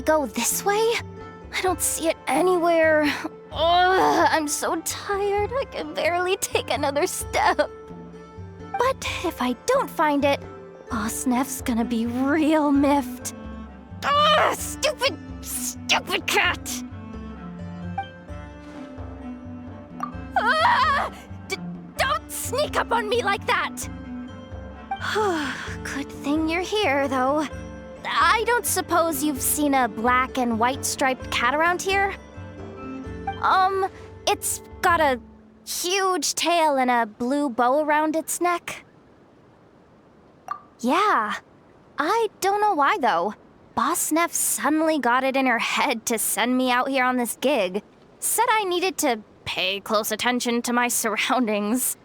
go this way? I don't see it anywhere. Ugh, I'm so tired, I can barely take another step. But if I don't find it, Boss Neff's gonna be real miffed. Ugh, stupid cat! Ah! Don't sneak up on me like that! Good thing you're here, though. I don't suppose you've seen a black and white striped cat around here? It's got a huge tail and a blue bow around its neck. Yeah. I don't know why, though. Boss Neff suddenly got it in her head to send me out here on this gig. Said I needed to pay close attention to my surroundings.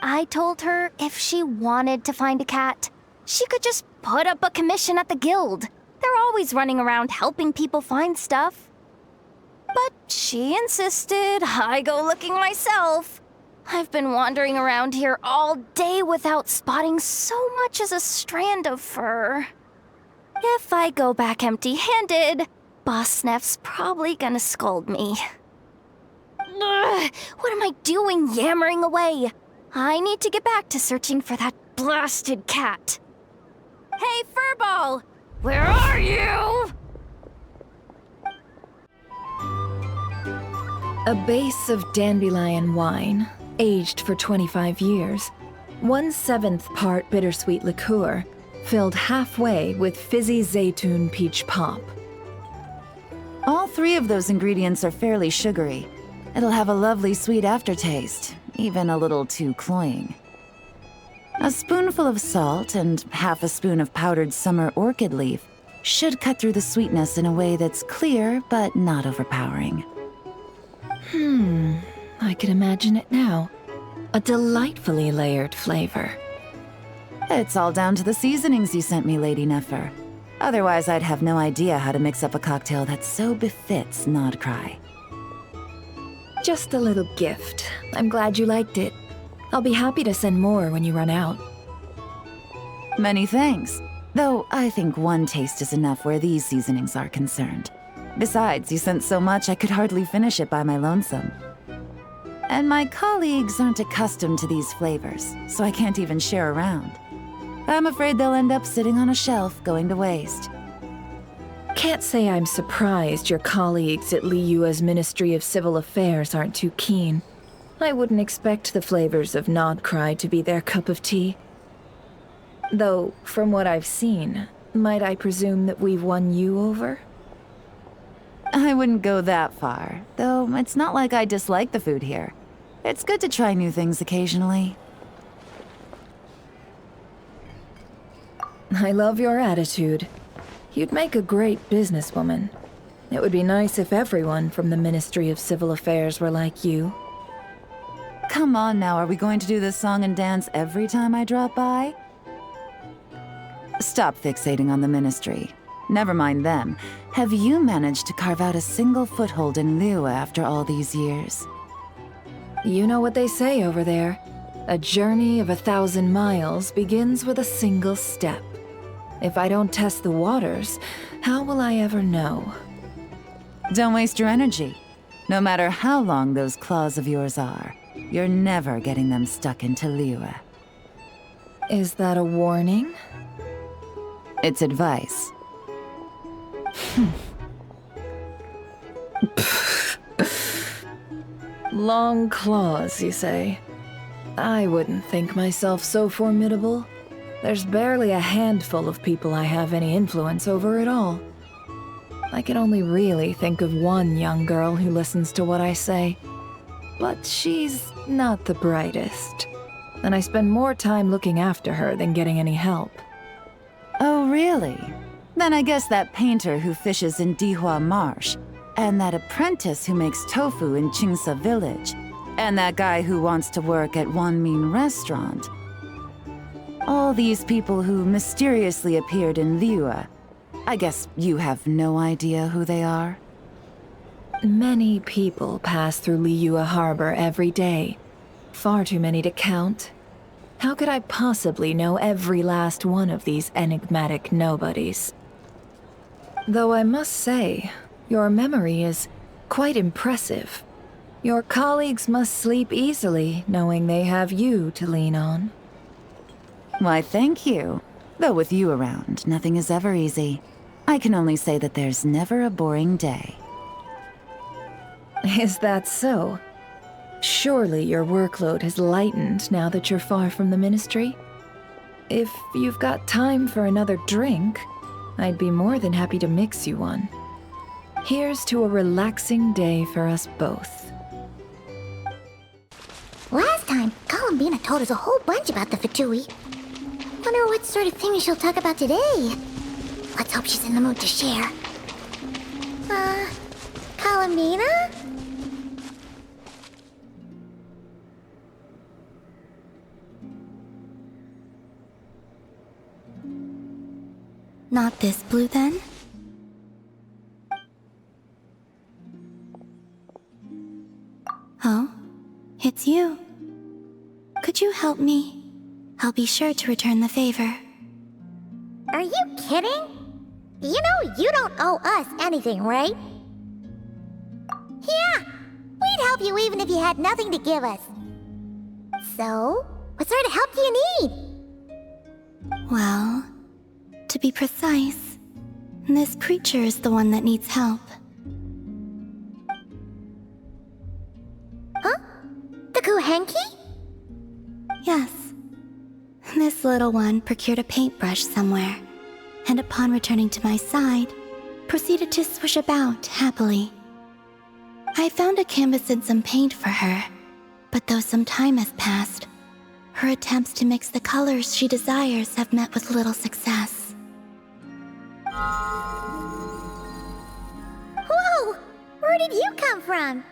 I told her if she wanted to find a cat, she could just put up a commission at the guild. They're always running around helping people find stuff. But she insisted I go looking myself. I've been wandering around here all day without spotting so much as a strand of fur. If I go back empty-handed, Boss Neff's probably gonna scold me. Ugh, what am I doing yammering away? I need to get back to searching for that blasted cat. Hey, Furball! Where are you? A base of dandelion wine, aged for 25 years, 1/7 part bittersweet liqueur, filled halfway with fizzy zaytun peach pop. All 3 of those ingredients are fairly sugary. It'll have a lovely sweet aftertaste, even a little too cloying. A spoonful of salt and half a spoon of powdered summer orchid leaf should cut through the sweetness in a way that's clear but not overpowering. I can imagine it now. A delightfully layered flavor. It's all down to the seasonings you sent me, Lady Neffer. Otherwise, I'd have no idea how to mix up a cocktail that so befits Nodcry. Just a little gift. I'm glad you liked it. I'll be happy to send more when you run out. Many thanks. Though I think one taste is enough where these seasonings are concerned. Besides, you sent so much I could hardly finish it by my lonesome. And my colleagues aren't accustomed to these flavors, so I can't even share around. I'm afraid they'll end up sitting on a shelf going to waste. Can't say I'm surprised your colleagues at Liyue's Ministry of Civil Affairs aren't too keen. I wouldn't expect the flavors of Nodcry to be their cup of tea. Though, from what I've seen, might I presume that we've won you over? I wouldn't go that far, though it's not like I dislike the food here. It's good to try new things occasionally. I love your attitude. You'd make a great businesswoman. It would be nice if everyone from the Ministry of Civil Affairs were like you. Come on now, are we going to do this song and dance every time I drop by? Stop fixating on the Ministry. Never mind them. Have you managed to carve out a single foothold in Liyue after all these years? You know what they say over there. A journey of 1,000 miles begins with a single step. If I don't test the waters, how will I ever know? Don't waste your energy. No matter how long those claws of yours are, you're never getting them stuck into Liyue. Is that a warning? It's advice. Long claws, you say? I wouldn't think myself so formidable. There's barely a handful of people I have any influence over at all. I can only really think of one young girl who listens to what I say. But she's not the brightest. And I spend more time looking after her than getting any help. Oh, really? Then I guess that painter who fishes in Dihua Marsh, and that apprentice who makes tofu in Qingsa Village, and that guy who wants to work at Wanmin Restaurant. All these people who mysteriously appeared in Liyue. I guess you have no idea who they are? Many people pass through Liyue Harbor every day. Far too many to count. How could I possibly know every last one of these enigmatic nobodies? Though I must say, your memory is quite impressive. Your colleagues must sleep easily knowing they have you to lean on. Why, thank you. Though with you around, nothing is ever easy. I can only say that there's never a boring day. Is that so? Surely your workload has lightened now that you're far from the ministry? If you've got time for another drink, I'd be more than happy to mix you one. Here's to a relaxing day for us both. Last time, Columbina told us a whole bunch about the Fatui. Wonder what sort of things she'll talk about today. Let's hope she's in the mood to share. Columbina? Not this blue, then? Oh, it's you. Could you help me? I'll be sure to return the favor. Are you kidding? You know you don't owe us anything, right? Yeah, we'd help you even if you had nothing to give us. So, what sort of help do you need? Well, to be precise, this creature is the one that needs help. Huh? The Kuhenki? Yes. This little one procured a paintbrush somewhere, and upon returning to my side, proceeded to swish about happily. I found a canvas and some paint for her, but though some time has passed, her attempts to mix the colors she desires have met with little success. Whoa! Where did you come from?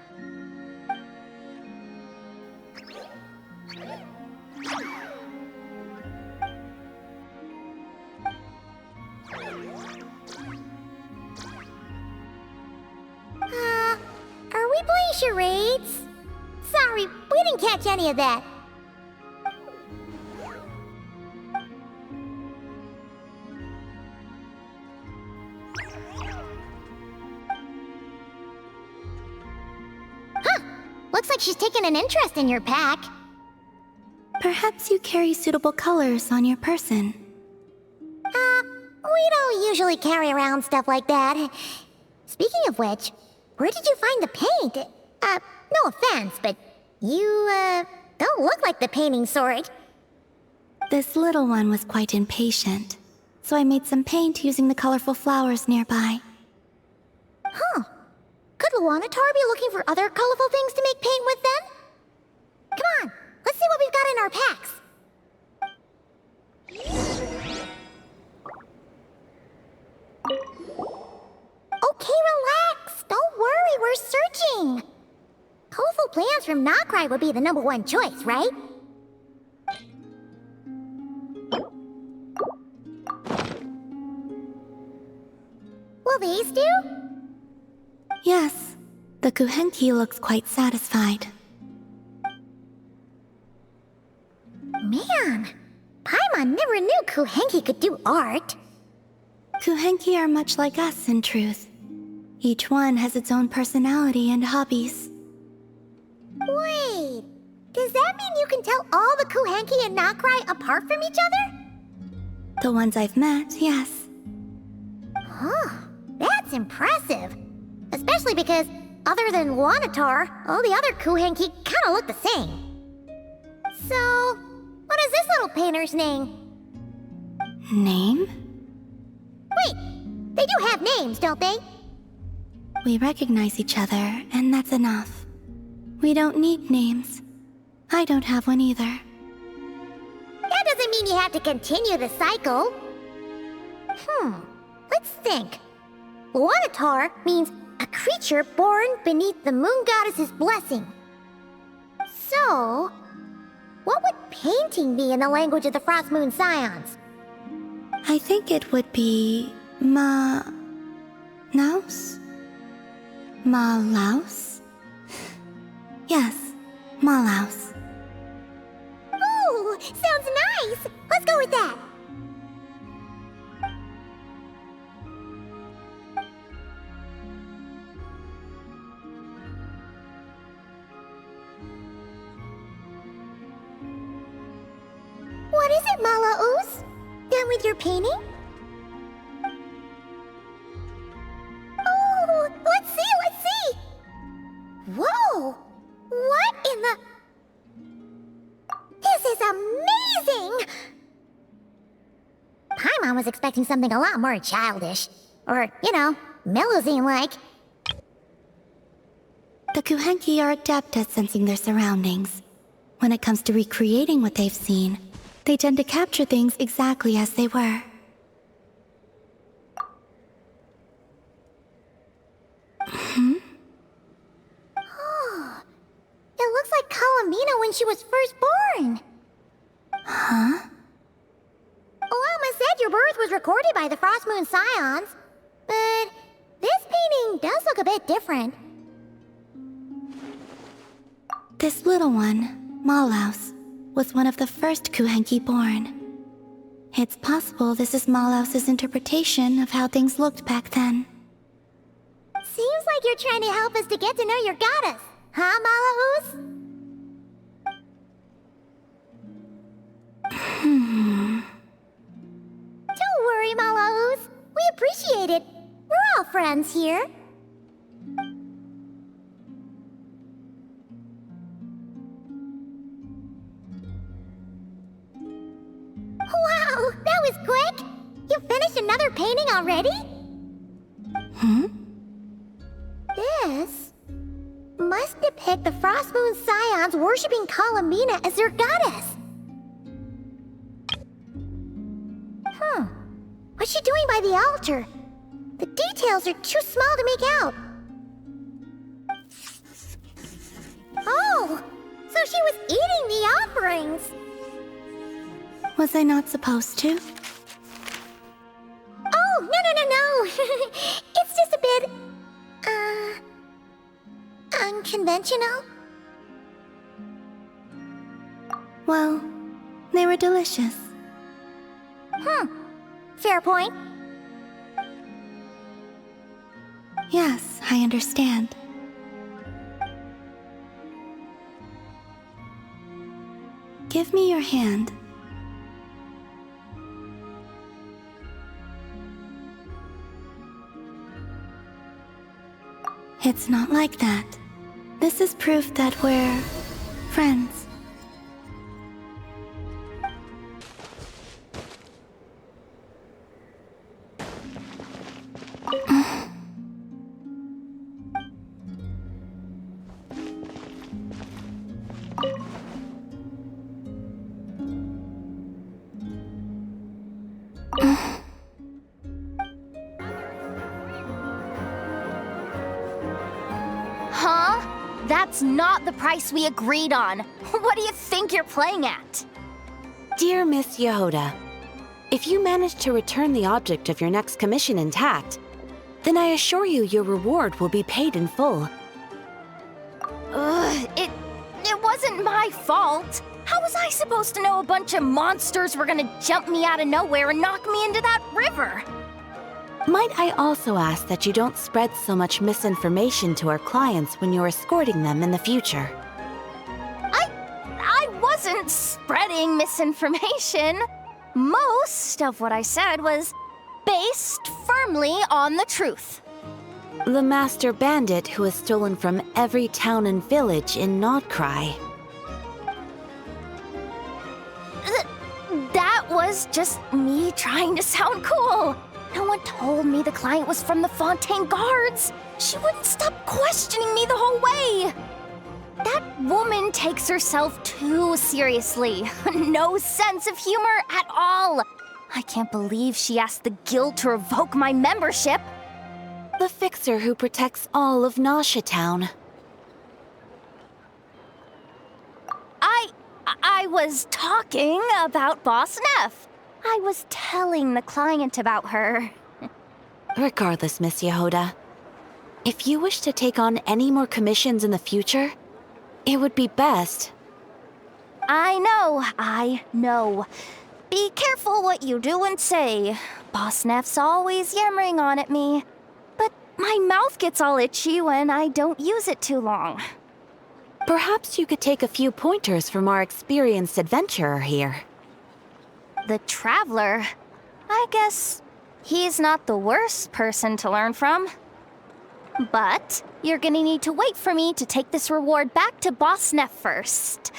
Are we playing charades? Sorry, we didn't catch any of that. Huh! Looks like she's taken an interest in your pack. Perhaps you carry suitable colors on your person. We don't usually carry around stuff like that. Speaking of which, where did you find the paint? No offense, but you, don't look like the painting sort. This little one was quite impatient, so I made some paint using the colorful flowers nearby. Huh. Could Luanatar be looking for other colorful things to make paint with then? Come on, let's see what we've got in our packs. Okay, relax. Don't worry, we're searching. Colorful plants from Nokrai would be the #1 choice, right? Will these do? Yes, the Kuhenki looks quite satisfied. Man, Paimon never knew Kuhenki could do art. Kuhenki are much like us, in truth. Each one has its own personality and hobbies. Wait, does that mean you can tell all the Kuhenki and Nokrai apart from each other? The ones I've met, yes. Huh, that's impressive. Especially because, other than Luanatar, all the other Kuhenki kinda look the same. So, what is this little painter's name? Name? Wait, they do have names, don't they? We recognize each other, and that's enough. We don't need names. I don't have one either. That doesn't mean you have to continue the cycle. Let's think. Luanatar means a creature born beneath the moon goddess's blessing. So, what would painting be in the language of the Frost Moon Scions? I think it would be Naus? Malaus? Yes, Malaus. Ooh, sounds nice! Let's go with that! Malaus? Done with your painting? Oh, let's see! Whoa! What in the... This is amazing! Paimon was expecting something a lot more childish. Or, you know, Melusine-like. The Kuhenki are adept at sensing their surroundings. When it comes to recreating what they've seen, they tend to capture things exactly as they were. Oh, it looks like Columbina when she was first born. Huh? Lama said your birth was recorded by the Frost Moon Scions, but this painting does look a bit different. This little one, Malaus, was one of the first Kuhenki born. It's possible this is Malaus's interpretation of how things looked back then. Seems like you're trying to help us to get to know your goddess, huh, Malaus? Don't worry, Malaus. We appreciate it. We're all friends here. Wow, that was quick! You finished another painting already? This must depict the Frost Moon Scions worshipping Columbina as their goddess. What's she doing by the altar? The details are too small to make out. Oh, so she was eating the offerings. Was I not supposed to? Oh, no. It's just a bit, unconventional. Well, they were delicious. Fair point. Yes, I understand. Give me your hand. It's not like that. This is proof that we're friends. Huh? That's not the price we agreed on. What do you think you're playing at? Dear Miss Yehoda, if you manage to return the object of your next commission intact, then I assure you your reward will be paid in full. It wasn't my fault. How was I supposed to know a bunch of monsters were gonna jump me out of nowhere and knock me into that river? Might I also ask that you don't spread so much misinformation to our clients when you're escorting them in the future? I wasn't spreading misinformation. Most of what I said was based firmly on the truth. The master bandit who has stolen from every town and village in Nodcry. That was just me trying to sound cool. No one told me the client was from the Fontaine Guards. She wouldn't stop questioning me the whole way. That woman takes herself too seriously. No sense of humor at all. I can't believe she asked the guild to revoke my membership. The fixer who protects all of Nasha Town. I was talking about Boss Neff. I was telling the client about her. Regardless, Miss Yehoda, if you wish to take on any more commissions in the future, it would be best. I know. Be careful what you do and say. Boss Neff's always yammering on at me. But my mouth gets all itchy when I don't use it too long. Perhaps you could take a few pointers from our experienced adventurer here. The traveler. I guess he's not the worst person to learn from. But you're gonna need to wait for me to take this reward back to Boss Neff first.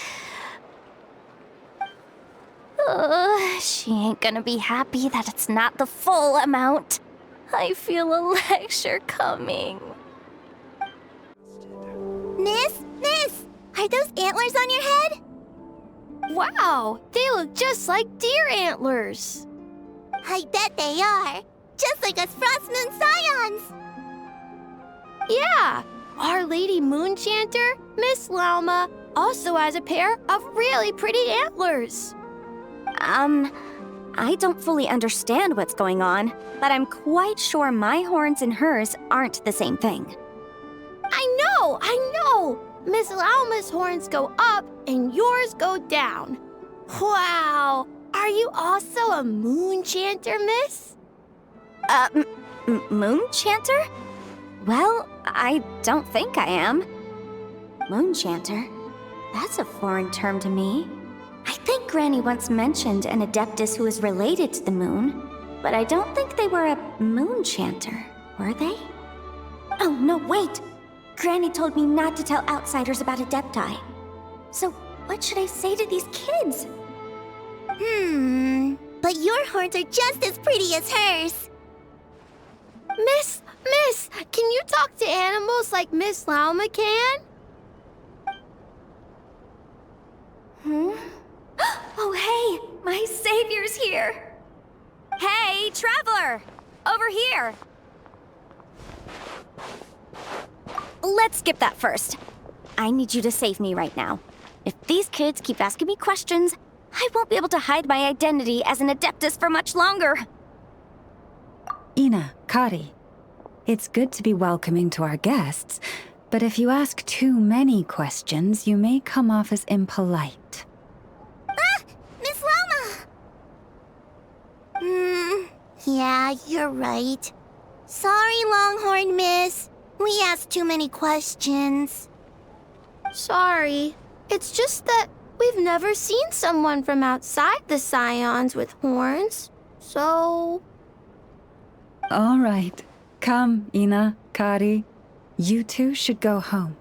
She ain't gonna be happy that it's not the full amount. I feel a lecture coming. Miss? Are those antlers on your head? Wow, they look just like deer antlers. I bet they are. Just like us Frost Moon Scions. Yeah, Our Lady Moonchanter, Miss Lauma, also has a pair of really pretty antlers. I don't fully understand what's going on, but I'm quite sure my horns and hers aren't the same thing. I know! Miss Lauma's horns go up and yours go down. Wow! Are you also a Moonchanter, miss? Moonchanter? Well, I don't think I am. Moonchanter? That's a foreign term to me. I think Granny once mentioned an Adeptus who is related to the moon, but I don't think they were a Moonchanter, were they? Oh, no, wait! Granny told me not to tell outsiders about Adepti. So what should I say to these kids? But your horns are just as pretty as hers. Miss, can you talk to animals like Miss Lauma can? Oh, hey, my savior's here. Hey, traveler, over here. Let's skip that first. I need you to save me right now. If these kids keep asking me questions, I won't be able to hide my identity as an Adeptus for much longer. Ina, Kari, it's good to be welcoming to our guests, but if you ask too many questions, you may come off as impolite. Miss Lauma! Yeah, you're right. Sorry, Longhorn Miss. We asked too many questions. Sorry. It's just that we've never seen someone from outside the Scions with horns, so... All right. Come, Ina, Kari. You two should go home.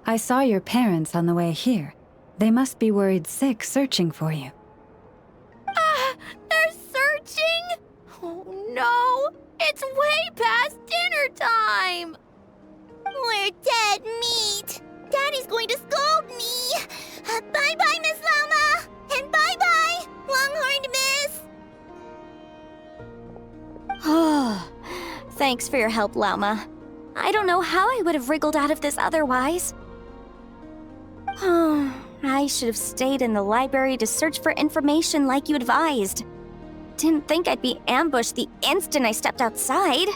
I saw your parents on the way here. They must be worried sick searching for you. They're searching? Oh no! It's way past dinner time! We're dead meat. Daddy's going to scold me. Bye-bye, Miss Lauma. And bye-bye, Longhorned Miss. Thanks for your help, Lauma. I don't know how I would have wriggled out of this otherwise. I should have stayed in the library to search for information like you advised. Didn't think I'd be ambushed the instant I stepped outside.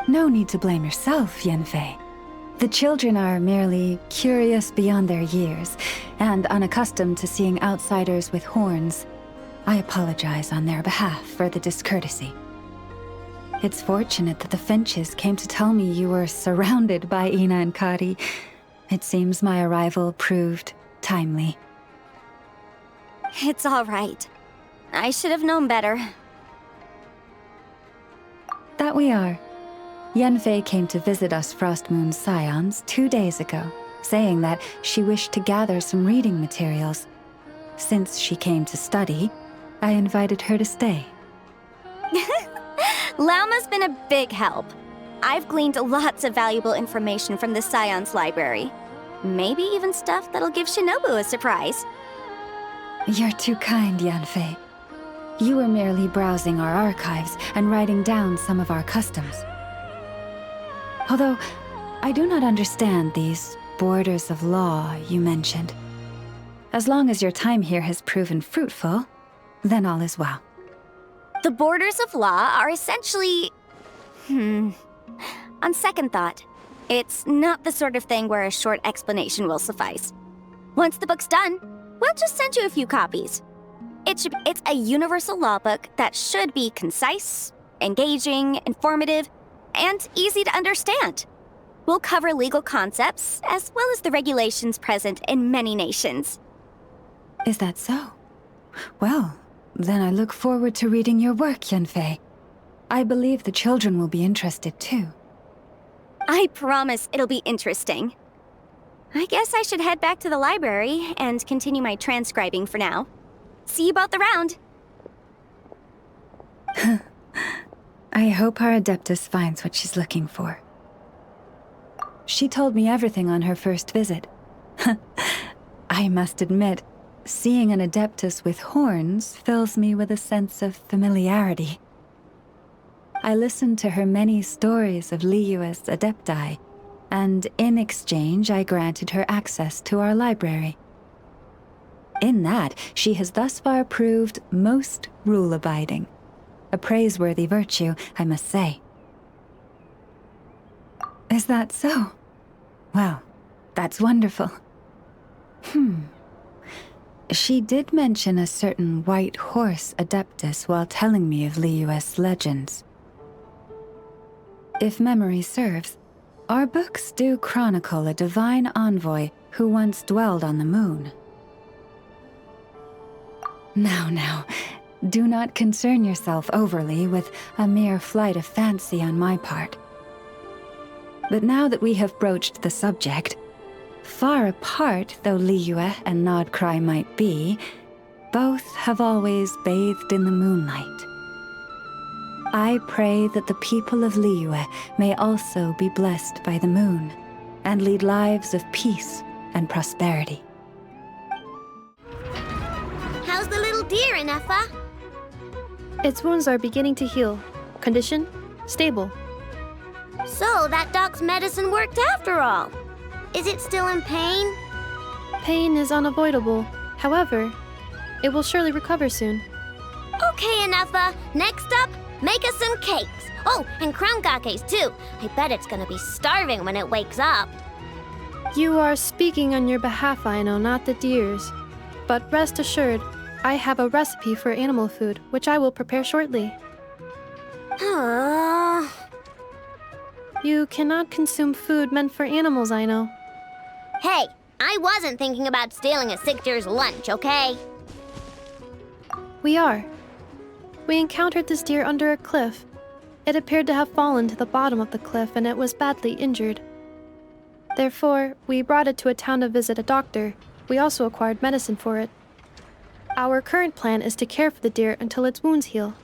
No need to blame yourself, Yanfei. The children are merely curious beyond their years and unaccustomed to seeing outsiders with horns. I apologize on their behalf for the discourtesy. It's fortunate that the Finches came to tell me you were surrounded by Ina and Kari. It seems my arrival proved timely. It's all right. I should have known better. That we are. Yanfei came to visit us Frost Moon Scions 2 days ago, saying that she wished to gather some reading materials. Since she came to study, I invited her to stay. Lauma's been a big help. I've gleaned lots of valuable information from the Scions library. Maybe even stuff that'll give Shinobu a surprise. You're too kind, Yanfei. You were merely browsing our archives and writing down some of our customs. Although, I do not understand these borders of law you mentioned. As long as your time here has proven fruitful, then all is well. The borders of law are essentially... On second thought, it's not the sort of thing where a short explanation will suffice. Once the book's done, we'll just send you a few copies. It's a universal law book that should be concise, engaging, informative, and easy to understand. We'll cover legal concepts, as well as the regulations present in many nations. Is that so? Well, Then I look forward to reading your work, Yanfei. I believe the children will be interested too. I promise it'll be interesting. I guess I should head back to the library and continue my transcribing for now. See you about the round. I hope our Adeptus finds what she's looking for. She told me everything on her first visit. I must admit, seeing an Adeptus with horns fills me with a sense of familiarity. I listened to her many stories of Liyue's Adepti, and in exchange I granted her access to our library. In that, she has thus far proved most rule-abiding. A praiseworthy virtue, I must say. Is that so? Well, that's wonderful. She did mention a certain white horse Adeptus while telling me of Liyue's legends. If memory serves, our books do chronicle a divine envoy who once dwelled on the moon. Now, do not concern yourself overly with a mere flight of fancy on my part. But now that we have broached the subject, far apart though Liyue and Nodcry might be, both have always bathed in the moonlight. I pray that the people of Liyue may also be blessed by the moon and lead lives of peace and prosperity. How's the little deer, Inefa? Its wounds are beginning to heal. Condition? Stable. So, that dog's medicine worked after all. Is it still in pain? Pain is unavoidable. However, it will surely recover soon. Okay, Inefa. Next up, make us some cakes. Oh, and crown gakes too. I bet it's gonna be starving when it wakes up. You are speaking on your behalf, Aino, not the deer's. But rest assured, I have a recipe for animal food, which I will prepare shortly. You cannot consume food meant for animals, Aino. Hey, I wasn't thinking about stealing a sick deer's lunch, okay? We are. We encountered this deer under a cliff. It appeared to have fallen to the bottom of the cliff and it was badly injured. Therefore, we brought it to a town to visit a doctor. We also acquired medicine for it. Our current plan is to care for the deer until its wounds heal.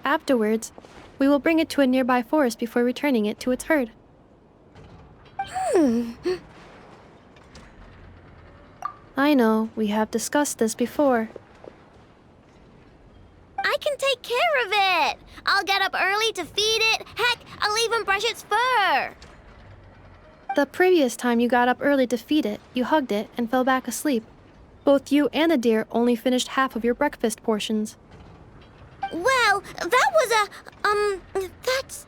Afterwards, we will bring it to a nearby forest before returning it to its herd. I know, we have discussed this before. I can take care of it! I'll get up early to feed it. Heck, I'll even brush its fur! The previous time you got up early to feed it, you hugged it and fell back asleep. Both you and the deer only finished half of your breakfast portions. Well, that was that's...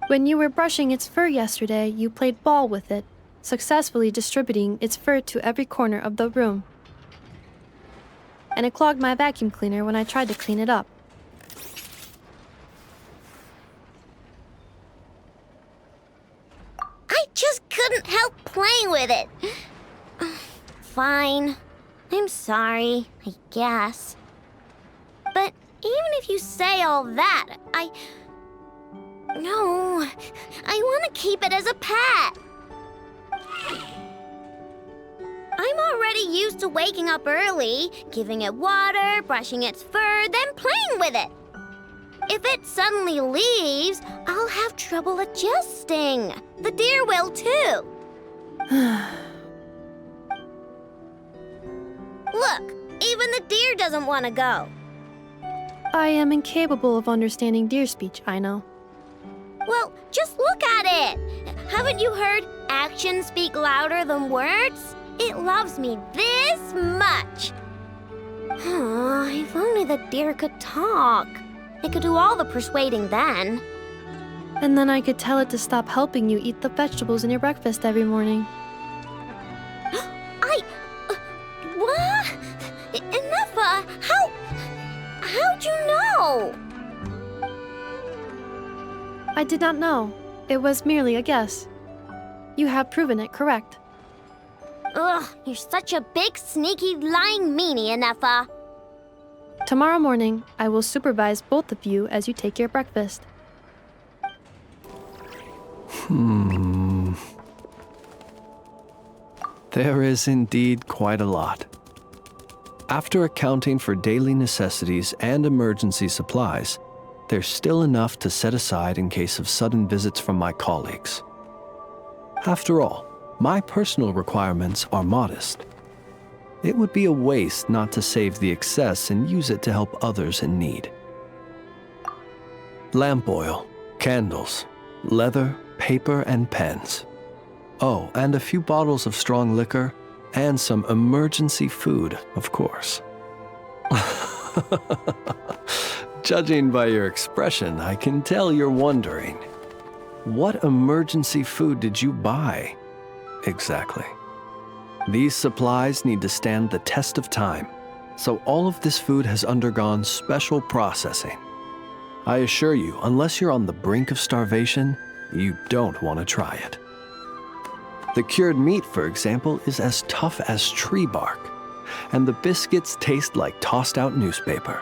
When you were brushing its fur yesterday, you played ball with it, successfully distributing its fur to every corner of the room. And it clogged my vacuum cleaner when I tried to clean it up. I just couldn't help playing with it. Fine. I'm sorry, I guess. But even if you say all that, No, I want to keep it as a pet. I'm already used to waking up early, giving it water, brushing its fur, then playing with it. If it suddenly leaves, I'll have trouble adjusting. The deer will too. Look, even the deer doesn't want to go. I am incapable of understanding deer speech, I know. Well, just look at it. Haven't you heard actions speak louder than words? It loves me this much. If only the deer could talk. It could do all the persuading then. And then I could tell it to stop helping you eat the vegetables in your breakfast every morning. What? Inefa, how'd you know? I did not know. It was merely a guess. You have proven it correct. Ugh, you're such a big, sneaky, lying meanie, Inefa. Tomorrow morning, I will supervise both of you as you take your breakfast. There is indeed quite a lot. After accounting for daily necessities and emergency supplies, there's still enough to set aside in case of sudden visits from my colleagues. After all, my personal requirements are modest. It would be a waste not to save the excess and use it to help others in need. Lamp oil, candles, leather, paper, and pens. Oh, and a few bottles of strong liquor, and some emergency food, of course. Judging by your expression, I can tell you're wondering, what emergency food did you buy? Exactly. These supplies need to stand the test of time, so all of this food has undergone special processing. I assure you, unless you're on the brink of starvation, you don't want to try it. The cured meat, for example, is as tough as tree bark, and the biscuits taste like tossed-out newspaper.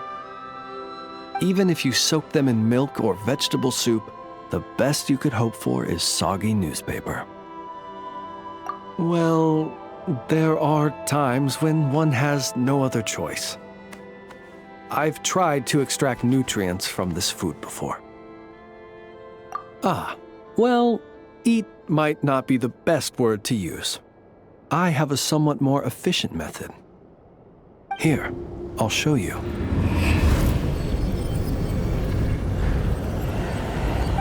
Even if you soak them in milk or vegetable soup, the best you could hope for is soggy newspaper. Well, there are times when one has no other choice. I've tried to extract nutrients from this food before. Well, eat might not be the best word to use. I have a somewhat more efficient method. Here, I'll show you.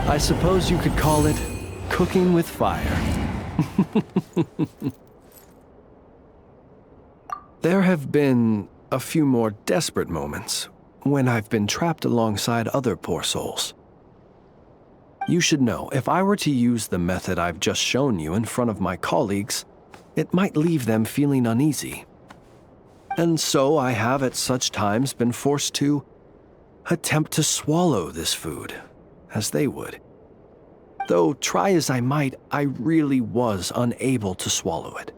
I suppose you could call it cooking with fire. There have been a few more desperate moments when I've been trapped alongside other poor souls. You should know, if I were to use the method I've just shown you in front of my colleagues, it might leave them feeling uneasy. And so I have at such times been forced to attempt to swallow this food, as they would. Though try as I might, I really was unable to swallow it.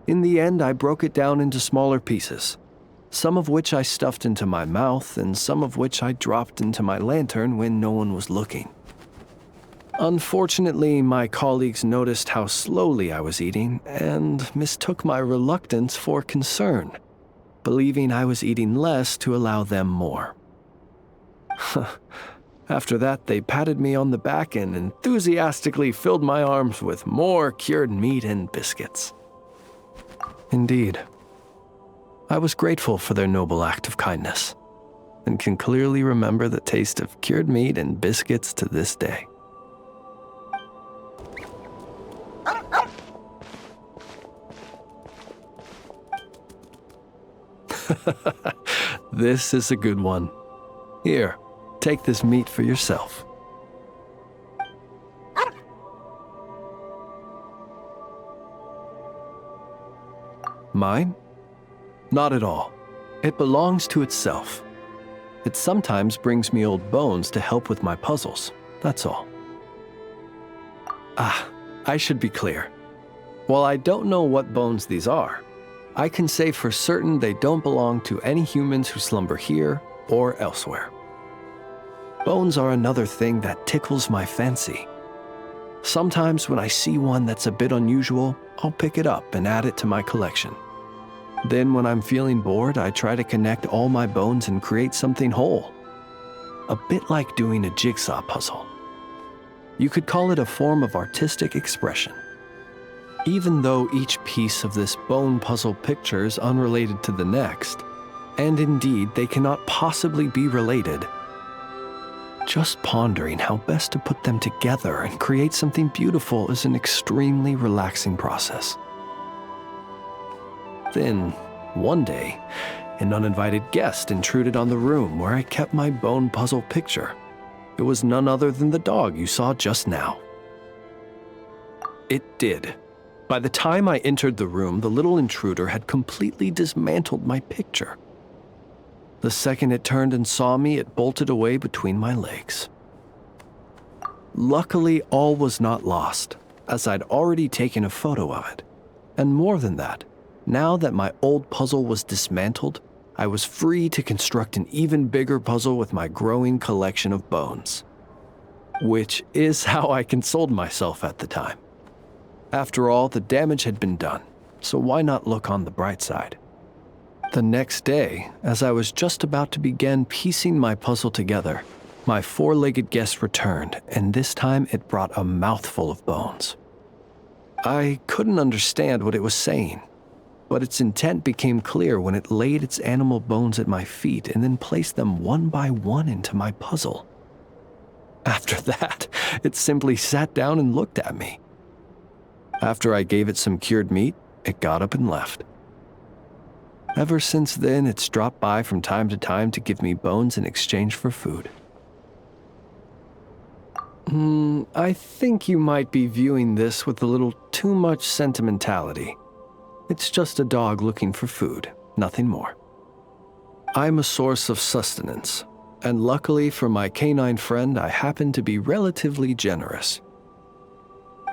In the end, I broke it down into smaller pieces, some of which I stuffed into my mouth and some of which I dropped into my lantern when no one was looking. Unfortunately, my colleagues noticed how slowly I was eating and mistook my reluctance for concern, believing I was eating less to allow them more. After that, they patted me on the back and enthusiastically filled my arms with more cured meat and biscuits. Indeed, I was grateful for their noble act of kindness, and can clearly remember the taste of cured meat and biscuits to this day. This is a good one. Here, take this meat for yourself. Mine? Not at all. It belongs to itself. It sometimes brings me old bones to help with my puzzles, that's all. I should be clear. While I don't know what bones these are, I can say for certain they don't belong to any humans who slumber here or elsewhere. Bones are another thing that tickles my fancy. Sometimes when I see one that's a bit unusual, I'll pick it up and add it to my collection. Then when I'm feeling bored, I try to connect all my bones and create something whole. A bit like doing a jigsaw puzzle. You could call it a form of artistic expression. Even though each piece of this bone puzzle picture is unrelated to the next, and indeed they cannot possibly be related, just pondering how best to put them together and create something beautiful is an extremely relaxing process. Then, one day, an uninvited guest intruded on the room where I kept my bone puzzle picture. It was none other than the dog you saw just now. It did. By the time I entered the room, the little intruder had completely dismantled my picture. The second it turned and saw me, it bolted away between my legs. Luckily, all was not lost, as I'd already taken a photo of it. And more than that, now that my old puzzle was dismantled, I was free to construct an even bigger puzzle with my growing collection of bones. Which is how I consoled myself at the time. After all, the damage had been done, so why not look on the bright side? The next day, as I was just about to begin piecing my puzzle together, my four-legged guest returned, and this time it brought a mouthful of bones. I couldn't understand what it was saying, but its intent became clear when it laid its animal bones at my feet and then placed them one by one into my puzzle. After that, it simply sat down and looked at me. After I gave it some cured meat, it got up and left. Ever since then, it's dropped by from time to time to give me bones in exchange for food. I think you might be viewing this with a little too much sentimentality. It's just a dog looking for food, nothing more. I'm a source of sustenance, and luckily for my canine friend, I happen to be relatively generous.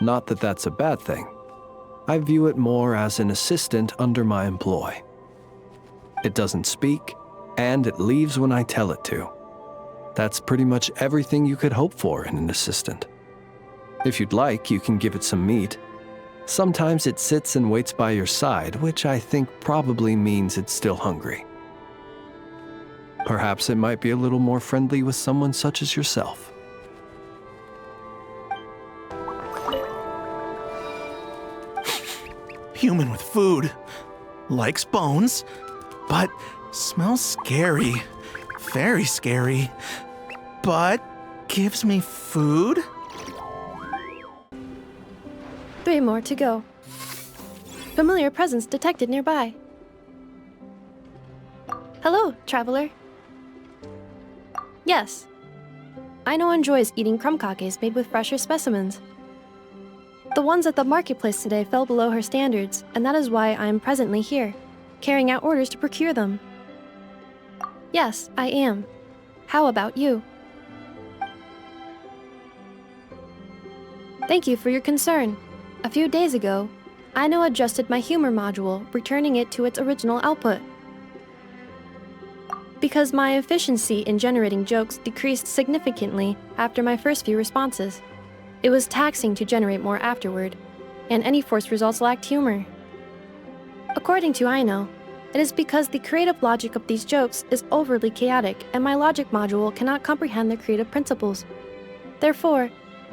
Not that that's a bad thing. I view it more as an assistant under my employ. It doesn't speak, and it leaves when I tell it to. That's pretty much everything you could hope for in an assistant. If you'd like, you can give it some meat. Sometimes it sits and waits by your side, which I think probably means it's still hungry. Perhaps it might be a little more friendly with someone such as yourself. Human with food. Likes bones, but smells scary. Very scary. But gives me food? 3 more to go. Familiar presence detected nearby. Hello, traveler. Yes. Aino enjoys eating crumb kakes made with fresher specimens. The ones at the marketplace today fell below her standards, and that is why I am presently here, carrying out orders to procure them. Yes, I am. How about you? Thank you for your concern. A few days ago, Aino adjusted my humor module, returning it to its original output. Because my efficiency in generating jokes decreased significantly after my first few responses, it was taxing to generate more afterward, and any forced results lacked humor. According to Aino, it is because the creative logic of these jokes is overly chaotic and my logic module cannot comprehend their creative principles. Therefore,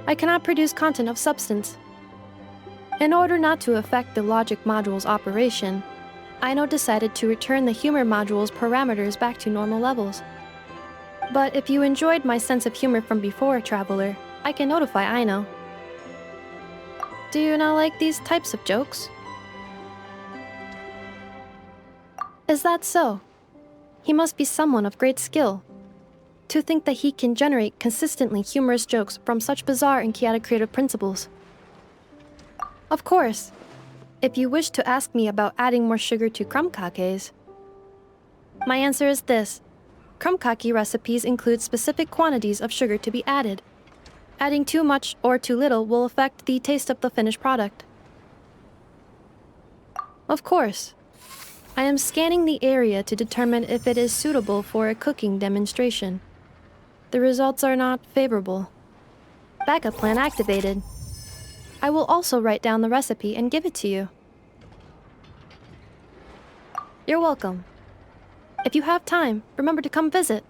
I cannot produce content of substance. In order not to affect the logic module's operation, Aino decided to return the humor module's parameters back to normal levels. But if you enjoyed my sense of humor from before, traveler, I can notify Aino. Do you not like these types of jokes? Is that so? He must be someone of great skill. To think that he can generate consistently humorous jokes from such bizarre and chaotic creative principles. Of course. If you wish to ask me about adding more sugar to crumb kakes, my answer is this. Crumb kake recipes include specific quantities of sugar to be added. Adding too much or too little will affect the taste of the finished product. Of course. I am scanning the area to determine if it is suitable for a cooking demonstration. The results are not favorable. Backup plan activated. I will also write down the recipe and give it to you. You're welcome. If you have time, remember to come visit.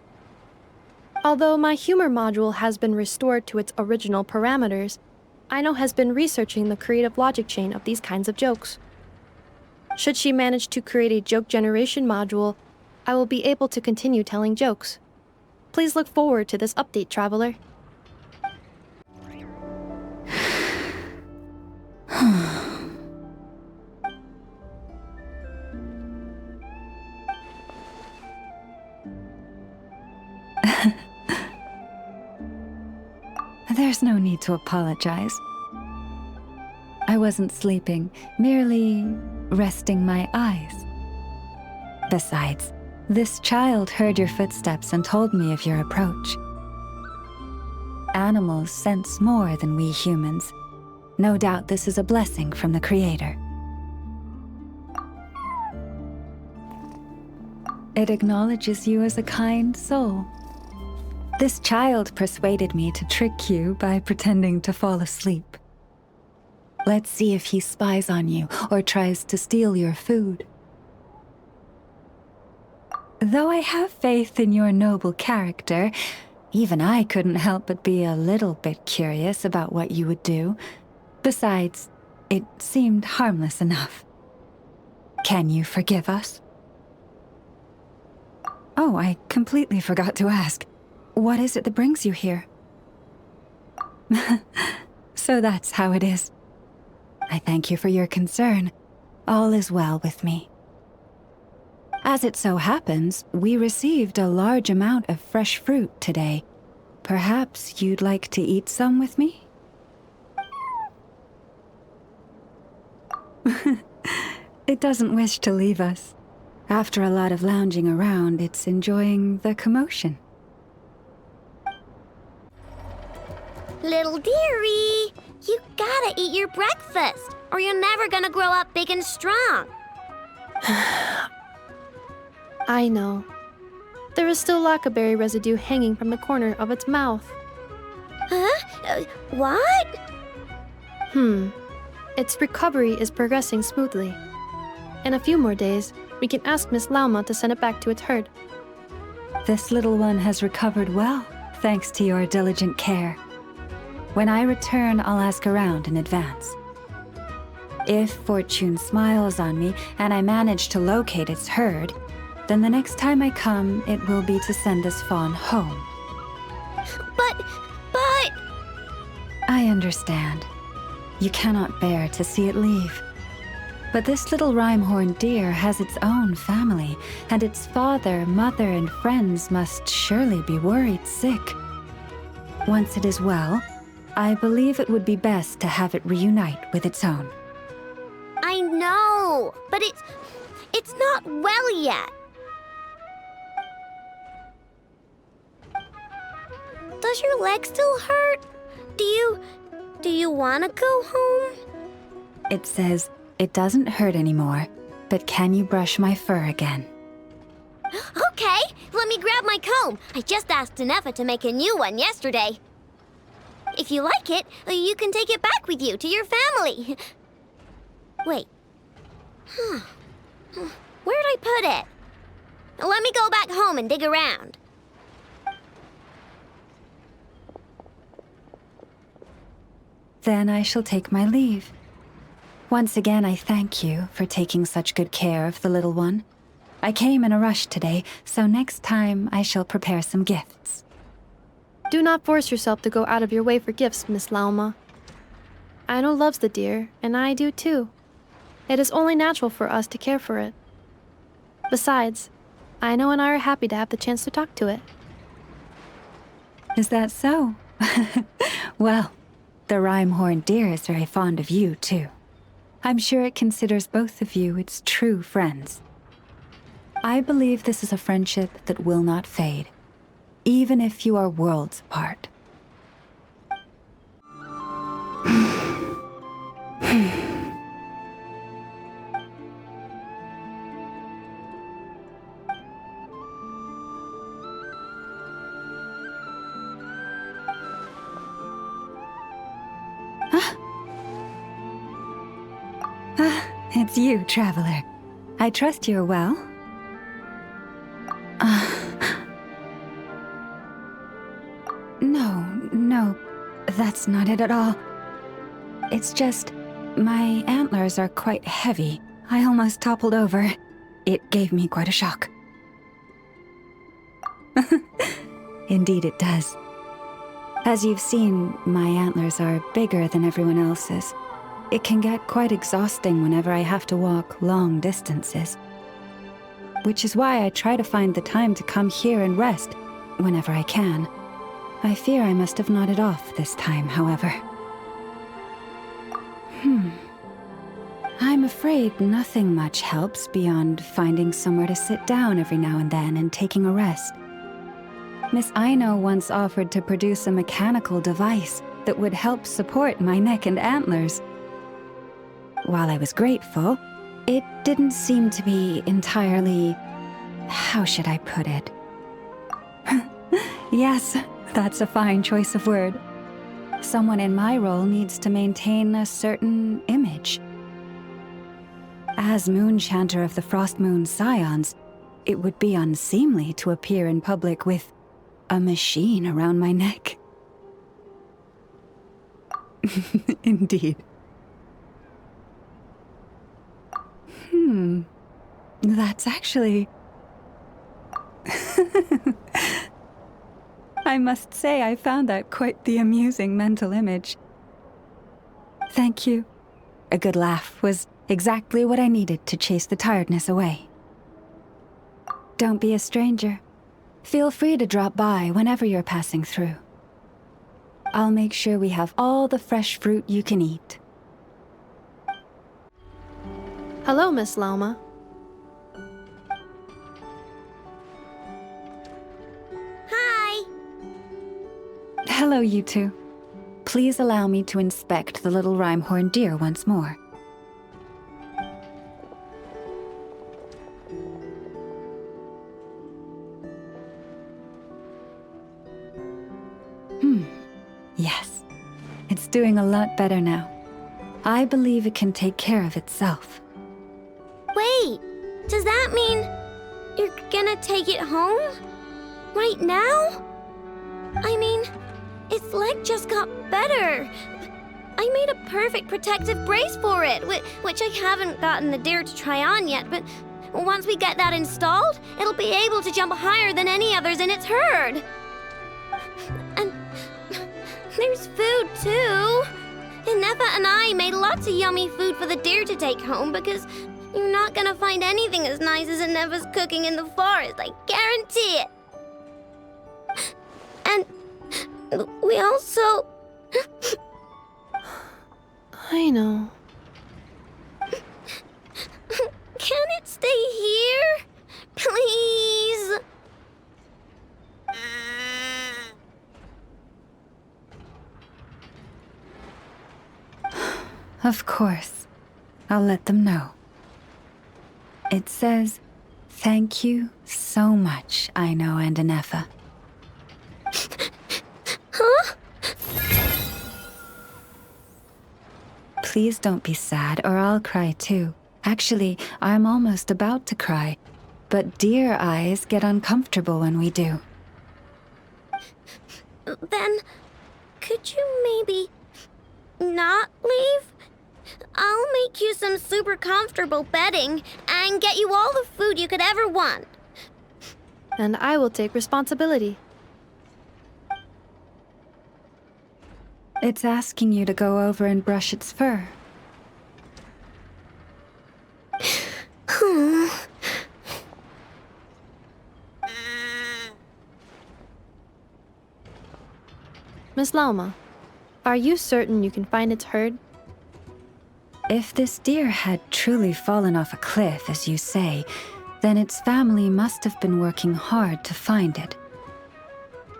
Although my humor module has been restored to its original parameters, Aino has been researching the creative logic chain of these kinds of jokes. Should she manage to create a joke generation module, I will be able to continue telling jokes. Please look forward to this update, traveler. There's no need to apologize. I wasn't sleeping, merely resting my eyes. Besides, this child heard your footsteps and told me of your approach. Animals sense more than we humans. No doubt this is a blessing from the Creator. It acknowledges you as a kind soul. This child persuaded me to trick you by pretending to fall asleep. Let's see if he spies on you or tries to steal your food. Though I have faith in your noble character, even I couldn't help but be a little bit curious about what you would do. Besides, it seemed harmless enough. Can you forgive us? Oh, I completely forgot to ask. What is it that brings you here? So that's how it is. I thank you for your concern. All is well with me. As it so happens, we received a large amount of fresh fruit today. Perhaps you'd like to eat some with me? It doesn't wish to leave us. After a lot of lounging around, it's enjoying the commotion. Little dearie, you gotta eat your breakfast, or you're never gonna grow up big and strong. I know. There is still lacquerberry residue hanging from the corner of its mouth. Huh? What? Its recovery is progressing smoothly. In a few more days, we can ask Miss Lauma to send it back to its herd. This little one has recovered well, thanks to your diligent care. When I return, I'll ask around in advance. If fortune smiles on me and I manage to locate its herd, then the next time I come, it will be to send this fawn home. But... I understand. You cannot bear to see it leave. But this little rhyme-horned deer has its own family, and its father, mother, and friends must surely be worried sick. Once it is well, I believe it would be best to have it reunite with its own. I know, but it's not well yet. Does your leg still hurt? Do you want to go home? It says it doesn't hurt anymore, but can you brush my fur again? Okay, let me grab my comb. I just asked Anefa to make a new one yesterday. If you like it, you can take it back with you to your family. Wait. Where'd I put it? Let me go back home and dig around. Then I shall take my leave. Once again, I thank you for taking such good care of the little one. I came in a rush today, so next time I shall prepare some gifts. Do not force yourself to go out of your way for gifts, Miss Lauma. Aino loves the deer, and I do too. It is only natural for us to care for it. Besides, Aino and I are happy to have the chance to talk to it. Is that so? Well, the rhyme-horned deer is very fond of you, too. I'm sure it considers both of you its true friends. I believe this is a friendship that will not fade, even if you are worlds apart. It's you, traveler. I trust you're well. No, that's not it at all. It's just, my antlers are quite heavy. I almost toppled over. It gave me quite a shock. Indeed it does. As you've seen, my antlers are bigger than everyone else's. It can get quite exhausting whenever I have to walk long distances. Which is why I try to find the time to come here and rest whenever I can. I fear I must have nodded off this time, however. I'm afraid nothing much helps beyond finding somewhere to sit down every now and then and taking a rest. Miss Aino once offered to produce a mechanical device that would help support my neck and antlers. While I was grateful, it didn't seem to be entirely How should I put it? Yes, that's a fine choice of word. Someone in my role needs to maintain a certain image. As Moon Chanter of the Frost Moon Scions, it would be unseemly to appear in public with a machine around my neck. Indeed. That's actually... I must say I found that quite the amusing mental image. Thank you. A good laugh was exactly what I needed to chase the tiredness away. Don't be a stranger. Feel free to drop by whenever you're passing through. I'll make sure we have all the fresh fruit you can eat. Hello, Miss Lauma. Hi! Hello, you two. Please allow me to inspect the little rhyme-horned deer once more. Yes. It's doing a lot better now. I believe it can take care of itself. Wait, does that mean you're gonna take it home? Right now? I mean, its leg just got better. I made a perfect protective brace for it, which I haven't gotten the deer to try on yet, but once we get that installed, it'll be able to jump higher than any others in its herd. And there's food, too. Nefa and I made lots of yummy food for the deer to take home because you're not gonna find anything as nice as Nefa's cooking in the forest, I guarantee it. And we also... I know. Can it stay here? Please? Of course. I'll let them know. It says, "Thank you so much, Aino and Nefa." Huh? Please don't be sad, or I'll cry too. Actually, I'm almost about to cry, but deer eyes get uncomfortable when we do. Then, could you maybe not leave? I'll make you some super comfortable bedding and get you all the food you could ever want. And I will take responsibility. It's asking you to go over and brush its fur. Miss Lauma, are you certain you can find its herd? If this deer had truly fallen off a cliff, as you say, then its family must have been working hard to find it.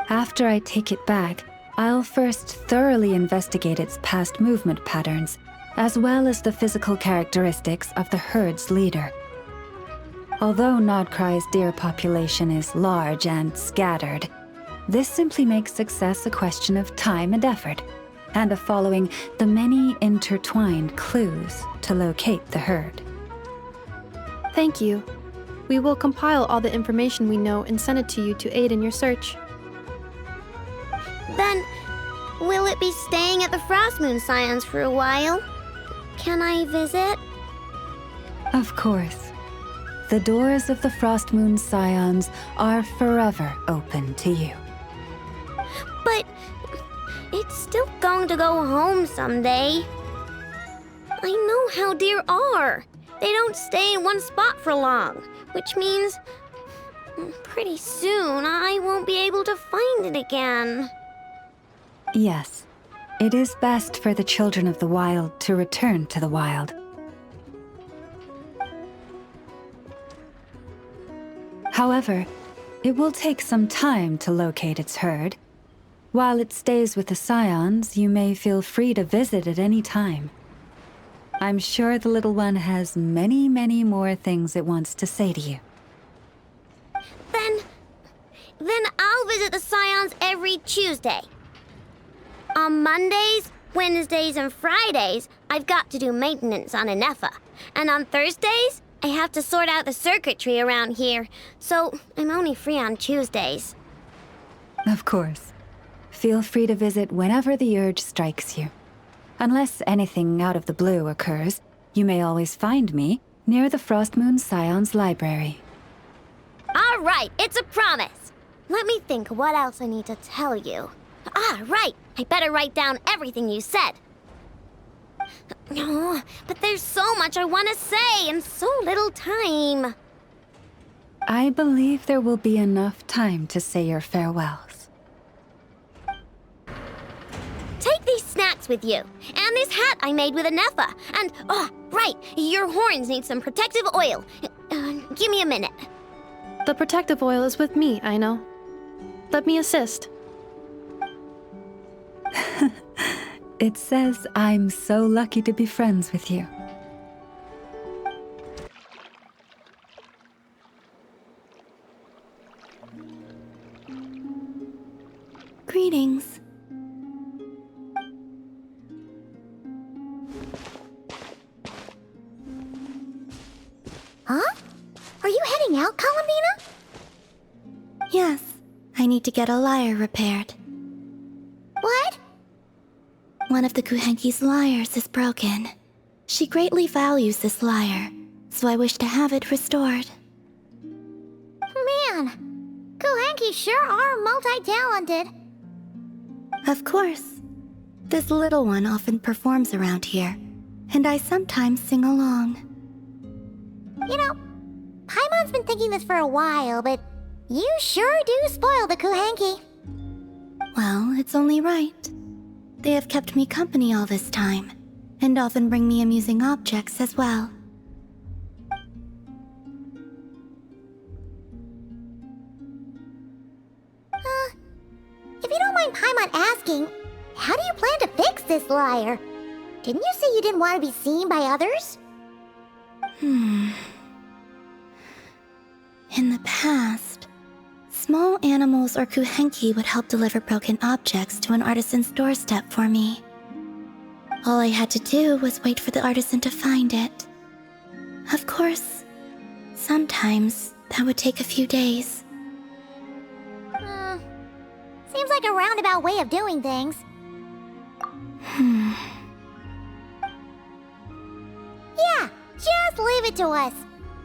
After I take it back, I'll first thoroughly investigate its past movement patterns, as well as the physical characteristics of the herd's leader. Although Nodcry's deer population is large and scattered, this simply makes success a question of time and effort, and of following the many intertwined clues to locate the herd. Thank you. We will compile all the information we know and send it to you to aid in your search. Then, will it be staying at the Frost Moon Scions for a while? Can I visit? Of course. The doors of the Frost Moon Scions are forever open to you. But it's still going to go home someday. I know how deer are. They don't stay in one spot for long, which means pretty soon I won't be able to find it again. Yes, it is best for the children of the wild to return to the wild. However, it will take some time to locate its herd. While it stays with the Scions, you may feel free to visit at any time. I'm sure the little one has many, many more things it wants to say to you. Then I'll visit the Scions every Tuesday. On Mondays, Wednesdays, and Fridays, I've got to do maintenance on Anefa. And on Thursdays, I have to sort out the circuitry around here. So I'm only free on Tuesdays. Of course. Feel free to visit whenever the urge strikes you. Unless anything out of the blue occurs, you may always find me near the Frostmoon Scions Library. All right, it's a promise. Let me think what else I need to tell you. Ah, right. I better write down everything you said. Oh, but there's so much I want to say and so little time. I believe there will be enough time to say your farewells. Take these snacks with you, and this hat I made with Anefa. And, oh, right, your horns need some protective oil. Give me a minute. The protective oil is with me, I know. Let me assist. It says I'm so lucky to be friends with you. Greetings. Huh? Are you heading out, Columbina? Yes, I need to get a lyre repaired. What? One of the Kuhenki's lyres is broken. She greatly values this lyre, so I wish to have it restored. Man, Kuhenki sure are multi-talented. Of course. This little one often performs around here, and I sometimes sing along. You know, Paimon's been thinking this for a while, but you sure do spoil the Kuhenki. Well, it's only right. They have kept me company all this time, and often bring me amusing objects as well. If you don't mind Paimon asking, how do you plan to fix this lyre? Didn't you say you didn't want to be seen by others? In the past, small animals or Kuhenki would help deliver broken objects to an artisan's doorstep for me. All I had to do was wait for the artisan to find it. Of course, sometimes that would take a few days. Seems like a roundabout way of doing things. Yeah, just leave it to us.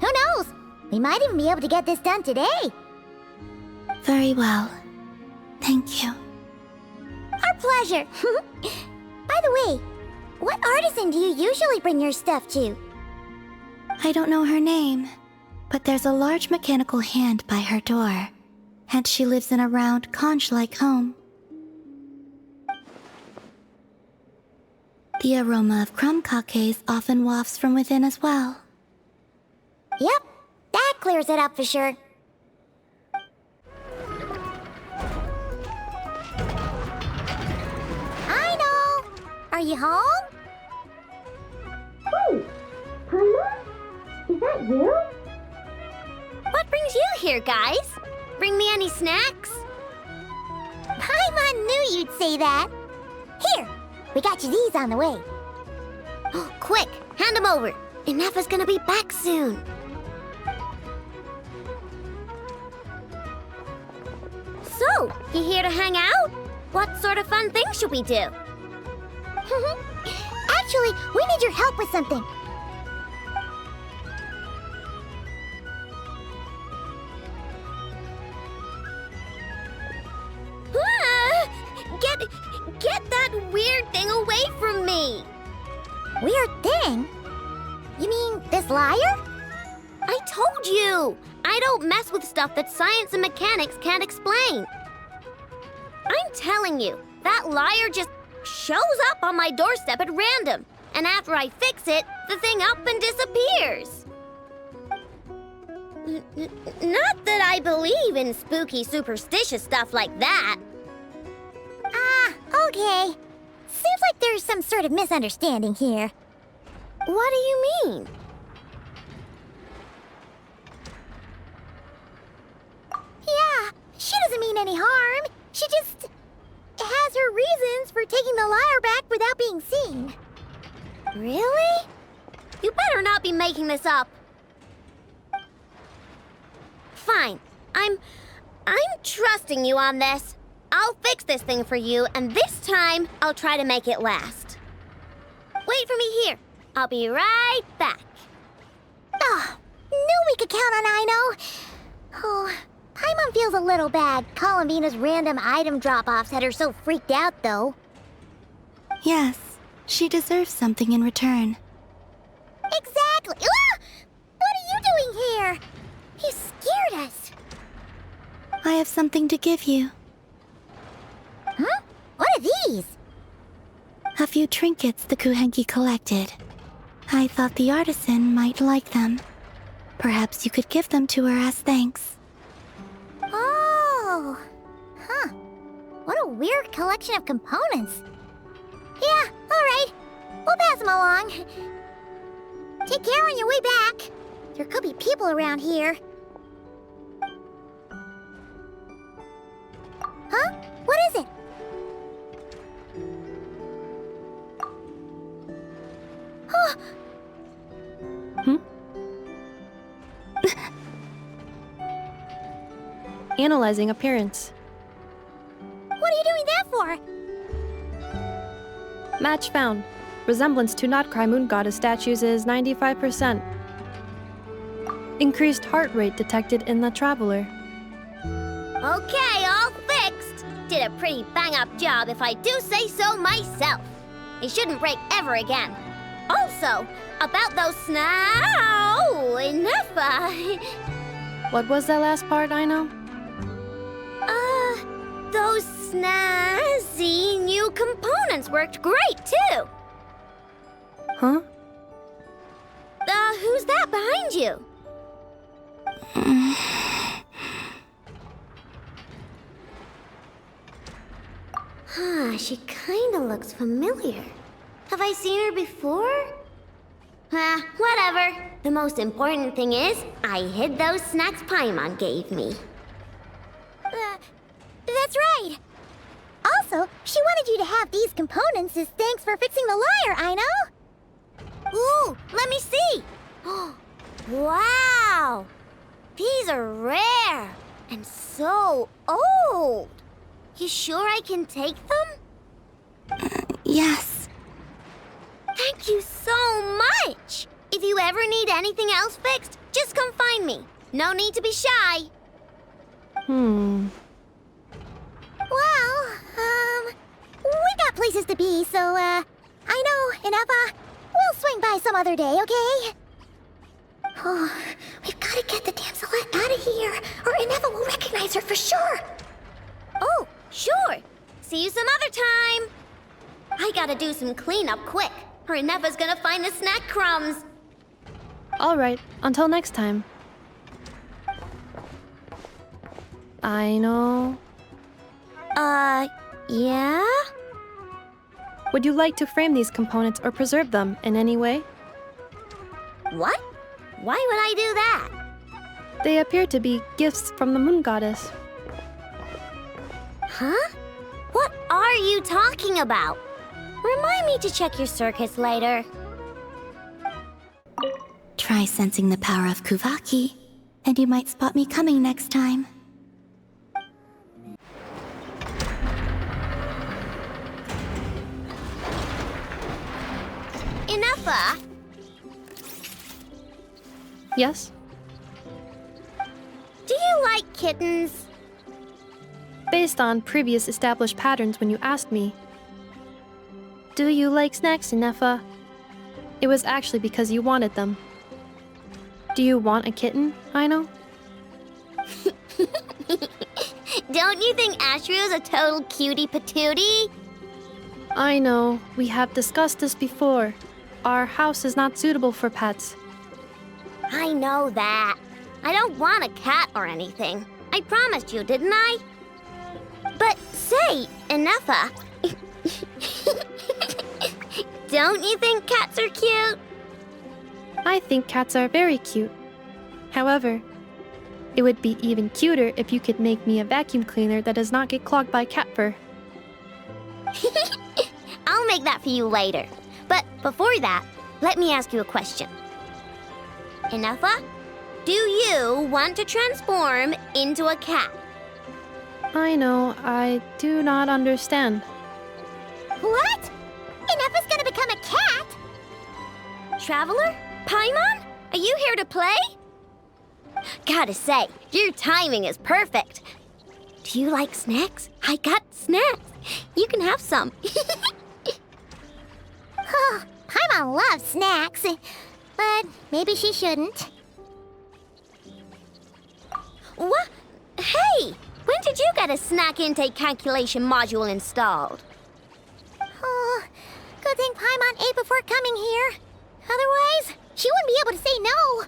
Who knows? We might even be able to get this done today. Very well. Thank you. Our pleasure. By the way, what artisan do you usually bring your stuff to? I don't know her name, but there's a large mechanical hand by her door, and she lives in a round, conch-like home. The aroma of crumb cakes often wafts from within as well. Yep, that clears it up for sure. Hi, Noel. Are you home? Wait, Paimon? Is that you? What brings you here, guys? Bring me any snacks? Paimon knew you'd say that. Here, we got you these on the way. Oh, quick, hand them over. Inefa's gonna be back soon. So, you here to hang out? What sort of fun things should we do? Actually, we need your help with something. Get that weird thing away from me! Weird thing? You mean this lyre? I told you! I don't mess with stuff that science and mechanics can't explain. I'm telling you, that lyre just shows up on my doorstep at random. And after I fix it, the thing up and disappears. Not that I believe in spooky, superstitious stuff like that. Ah, okay. Seems like there's some sort of misunderstanding here. What do you mean? mean any harm. She just has her reasons for taking the lyre back without being seen. Really? You better not be making this up. Fine. I'm trusting you on this. I'll fix this thing for you, and this time, I'll try to make it last. Wait for me here. I'll be right back. Oh, knew we could count on Aino. Oh, Paimon feels a little bad. Columbina's random item drop-offs had her so freaked out, though. Yes, she deserves something in return. Exactly. Ah! What are you doing here? You scared us. I have something to give you. Huh? What are these? A few trinkets the Kuhenki collected. I thought the artisan might like them. Perhaps you could give them to her as thanks. Oh. Huh. What a weird collection of components. Yeah, alright. We'll pass them along. Take care on your way back. There could be people around here. Huh? What is it? Oh. Analyzing appearance. What are you doing that for? Match found. Resemblance to Not Cry Moon Goddess statues is 95%. Increased heart rate detected in the traveler. Okay, all fixed. Did a pretty bang-up job if I do say so myself. It shouldn't break ever again. Also, about those enough. What was that last part, Aino? Those snazzy new components worked great, too. Huh? Who's that behind you? She kinda looks familiar. Have I seen her before? Whatever. The most important thing is, I hid those snacks Paimon gave me. That's right. Also, she wanted you to have these components as thanks for fixing the lyre, Aino. Ooh, let me see. Wow. These are rare and so old. You sure I can take them? Yes. Thank you so much. If you ever need anything else fixed, just come find me. No need to be shy. Well, we got places to be, so, Aino and Effa, we'll swing by some other day, okay? Oh, we've got to get the damselette out of here, or Ineffa will recognize her for sure. Oh, sure. See you some other time. I gotta do some cleanup quick, or Ineffa's gonna find the snack crumbs. Alright, until next time. Aino. Yeah? Would you like to frame these components or preserve them in any way? What? Why would I do that? They appear to be gifts from the Moon Goddess. Huh? What are you talking about? Remind me to check your circuits later. Try sensing the power of Kuvaki, and you might spot me coming next time. Ineffa? Yes? Do you like kittens? Based on previous established patterns when you asked me. Do you like snacks, Ineffa? It was actually because you wanted them. Do you want a kitten, Aino? Don't you think Ashrio's a total cutie patootie? I know, we have discussed this before. Our house is not suitable for pets. I know that. I don't want a cat or anything. I promised you, didn't I? But say, Ineffa, don't you think cats are cute? I think cats are very cute. However, It would be even cuter if you could make me a vacuum cleaner that does not get clogged by cat fur. I'll make that for you later. But before that, let me ask you a question. Ineffa, do you want to transform into a cat? I know, I do not understand. What? Ineffa's gonna become a cat? Traveler? Paimon? Are you here to play? Gotta say, your timing is perfect. Do you like snacks? I got snacks. You can have some. Oh, Paimon loves snacks, but maybe she shouldn't. What? Hey! When did you get a snack intake calculation module installed? Oh, good thing Paimon ate before coming here. Otherwise, she wouldn't be able to say no.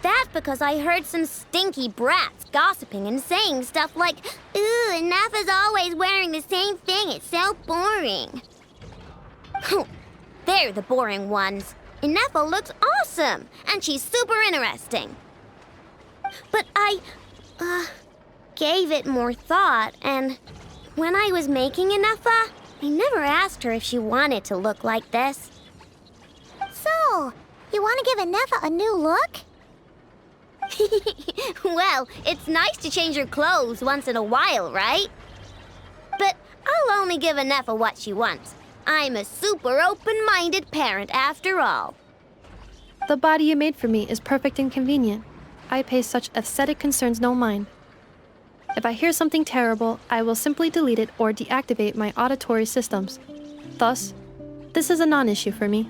That's because I heard some stinky brats gossiping and saying stuff like, "Ooh, Ineffa's always wearing the same thing, it's so boring." They're the boring ones. Ineffa looks awesome, and she's super interesting. But I, gave it more thought, and when I was making Ineffa, I never asked her if she wanted to look like this. So, you want to give Ineffa a new look? Well, it's nice to change your clothes once in a while, right? But I'll only give Ineffa what she wants. I'm a super open-minded parent after all. The body you made for me is perfect and convenient. I pay such aesthetic concerns no mind. If I hear something terrible, I will simply delete it or deactivate my auditory systems. Thus, this is a non-issue for me.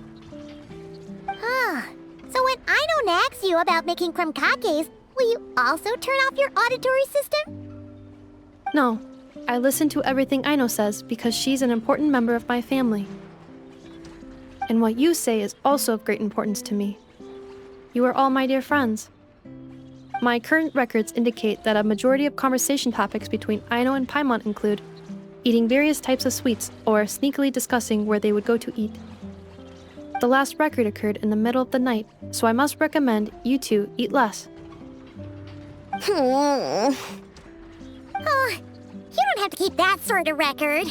So when Aino nags you about making krumkakes, will you also turn off your auditory system? No, I listen to everything Aino says because she's an important member of my family. And what you say is also of great importance to me. You are all my dear friends. My current records indicate that a majority of conversation topics between Aino and Paimon include eating various types of sweets or sneakily discussing where they would go to eat. The last record occurred in the middle of the night, so I must recommend you two eat less. Oh, you don't have to keep that sort of record.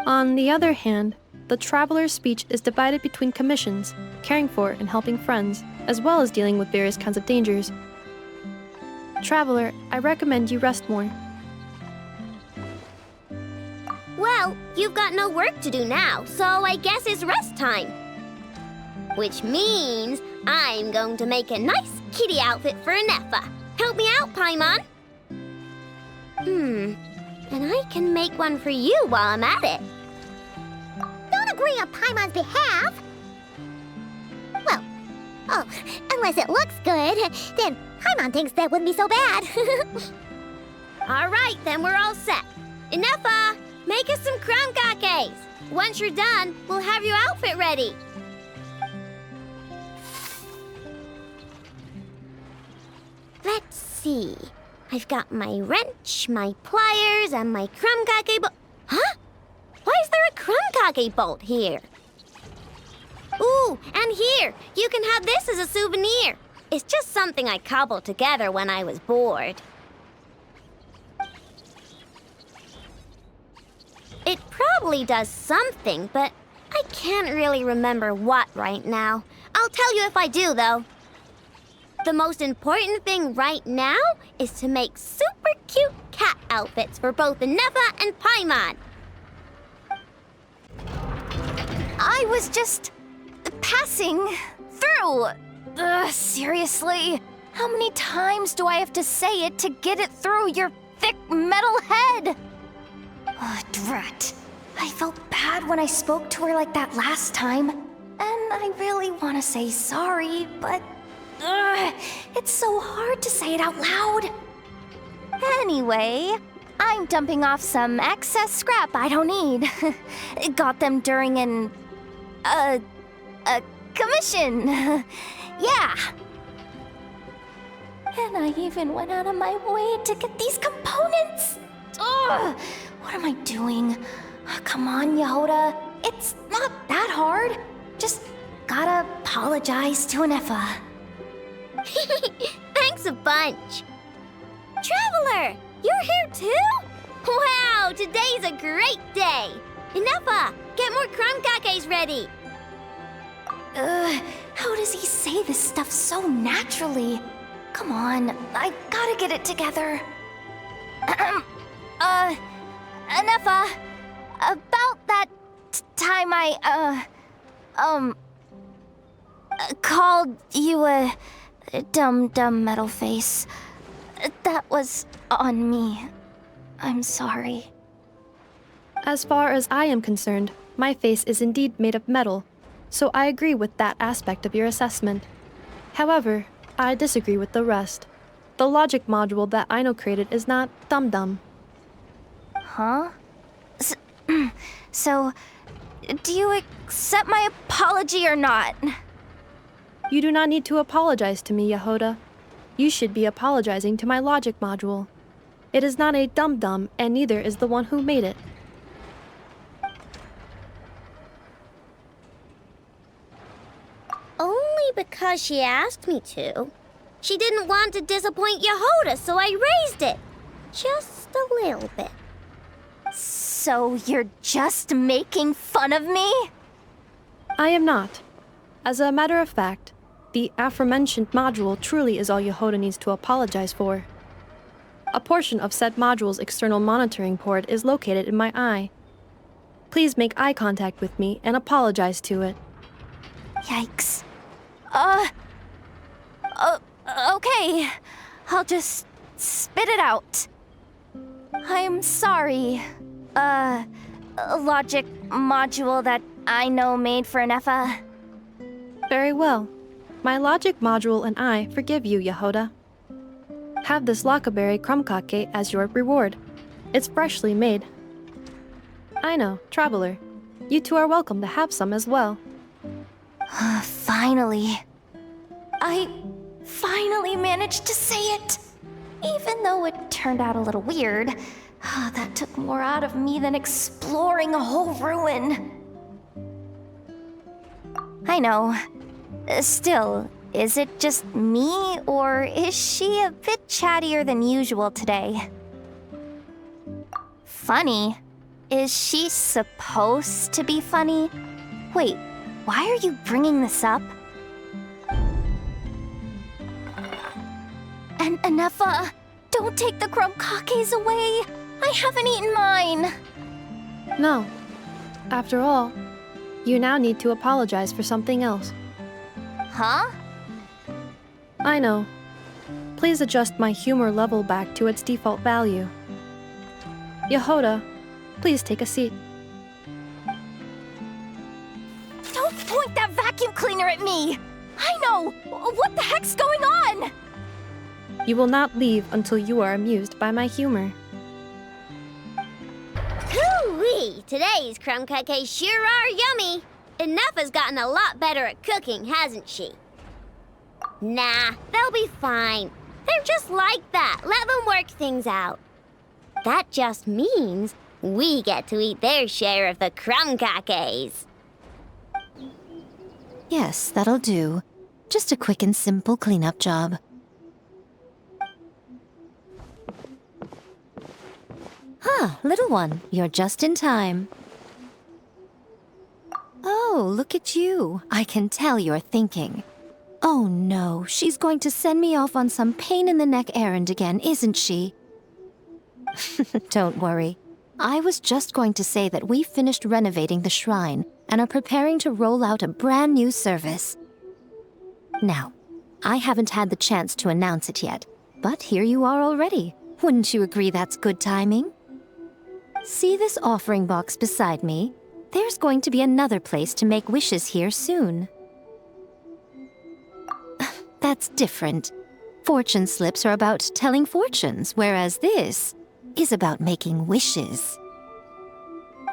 On the other hand, the traveler's speech is divided between commissions, caring for and helping friends, as well as dealing with various kinds of dangers. Traveler, I recommend you rest more. Well, you've got no work to do now, so I guess it's rest time. Which means I'm going to make a nice kitty outfit for Ineffa. Help me out, Paimon. And I can make one for you while I'm at it. Don't agree on Paimon's behalf. Well, unless it looks good, then Paimon thinks that wouldn't be so bad. All right, then we're all set. Ineffa, make us some krumkakes. Once you're done, we'll have your outfit ready. Let's see. I've got my wrench, my pliers, and my krumkake bolt. Huh? Why is there a krumkake bolt here? Ooh, and here, you can have this as a souvenir. It's just something I cobbled together when I was bored. It probably does something, but I can't really remember what right now. I'll tell you if I do, though. The most important thing right now is to make super cute cat outfits for both Ineffa and Paimon. I was just passing through. Seriously? How many times do I have to say it to get it through your thick metal head? Drat. I felt bad when I spoke to her like that last time. And I really want to say sorry, but it's so hard to say it out loud. Anyway, I'm dumping off some excess scrap I don't need. Got them during a commission. Yeah. And I even went out of my way to get these components. Ugh, what am I doing? Come on, Yehoda. It's not that hard. Just gotta apologize to Ineffa. Thanks a bunch. Traveler, you're here too? Wow, today's a great day. Ineffa, get more crumb cakes ready. How does he say this stuff so naturally? Come on, I gotta get it together. Ineffa, about that time I, called you a dumb metal face. That was on me. I'm sorry. As far as I am concerned, my face is indeed made of metal, so I agree with that aspect of your assessment. However, I disagree with the rest. The logic module that Aino created is not dumb. Huh? So, do you accept my apology or not? You do not need to apologize to me, Yehoda. You should be apologizing to my logic module. It is not a dum-dum, and neither is the one who made it. Only because she asked me to. She didn't want to disappoint Yehoda, so I raised it. Just a little bit. So you're just making fun of me? I am not. As a matter of fact, the aforementioned module truly is all Yehoda needs to apologize for. A portion of said module's external monitoring port is located in my eye. Please make eye contact with me and apologize to it. Yikes. Okay. I'll just spit it out. I'm sorry. Logic module that I know made for Ineffa. Very well. My logic module and I forgive you, Yehoda. Have this lockaberry crumb cake as your reward. It's freshly made. I know, traveler. You two are welcome to have some as well. Finally. I finally managed to say it. Even though it turned out a little weird, that took more out of me than exploring a whole ruin. I know. Still, is it just me, or is she a bit chattier than usual today? Funny? Is she supposed to be funny? Wait, why are you bringing this up? And Ineffa, don't take the crumb cakes away. I haven't eaten mine. No. After all, you now need to apologize for something else. Huh? I know. Please adjust my humor level back to its default value. Yehoda, please take a seat. Don't point that vacuum cleaner at me! I know! What the heck's going on? You will not leave until you are amused by my humor. Hoo-wee! Today's crumb cakes sure are yummy. Ineffa's gotten a lot better at cooking, hasn't she? Nah, they'll be fine. They're just like that. Let them work things out. That just means we get to eat their share of the crumb cakes. Yes, that'll do. Just a quick and simple cleanup job. Huh, little one, you're just in time. Oh, look at you. I can tell you're thinking. Oh no, she's going to send me off on some pain-in-the-neck errand again, isn't she? Don't worry. I was just going to say that we finished renovating the shrine and are preparing to roll out a brand new service. Now, I haven't had the chance to announce it yet, but here you are already. Wouldn't you agree that's good timing? See this offering box beside me? There's going to be another place to make wishes here soon. That's different. Fortune slips are about telling fortunes, whereas this is about making wishes.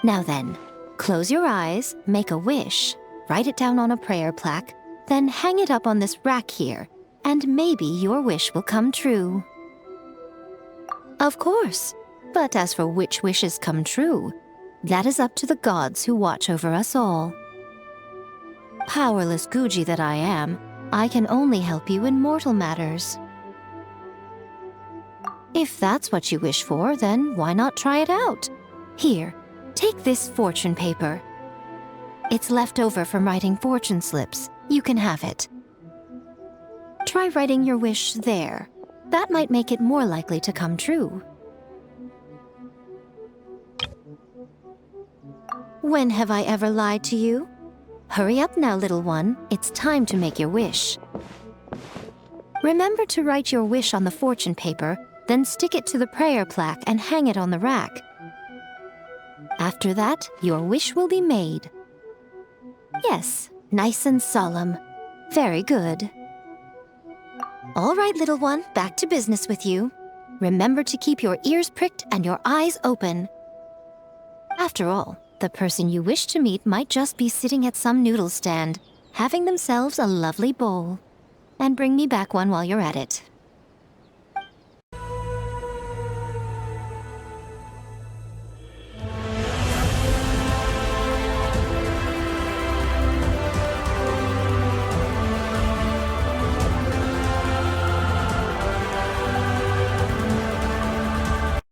Now then, close your eyes, make a wish, write it down on a prayer plaque, then hang it up on this rack here, and maybe your wish will come true. Of course, but as for which wishes come true, that is up to the gods who watch over us all. Powerless Guji that I am, I can only help you in mortal matters. If that's what you wish for, then why not try it out? Here, take this fortune paper. It's left over from writing fortune slips. You can have it. Try writing your wish there. That might make it more likely to come true. When have I ever lied to you? Hurry up now, little one. It's time to make your wish. Remember to write your wish on the fortune paper, then stick it to the prayer plaque and hang it on the rack. After that, your wish will be made. Yes, nice and solemn. Very good. All right, little one, back to business with you. Remember to keep your ears pricked and your eyes open. After all, the person you wish to meet might just be sitting at some noodle stand, having themselves a lovely bowl. And bring me back one while you're at it.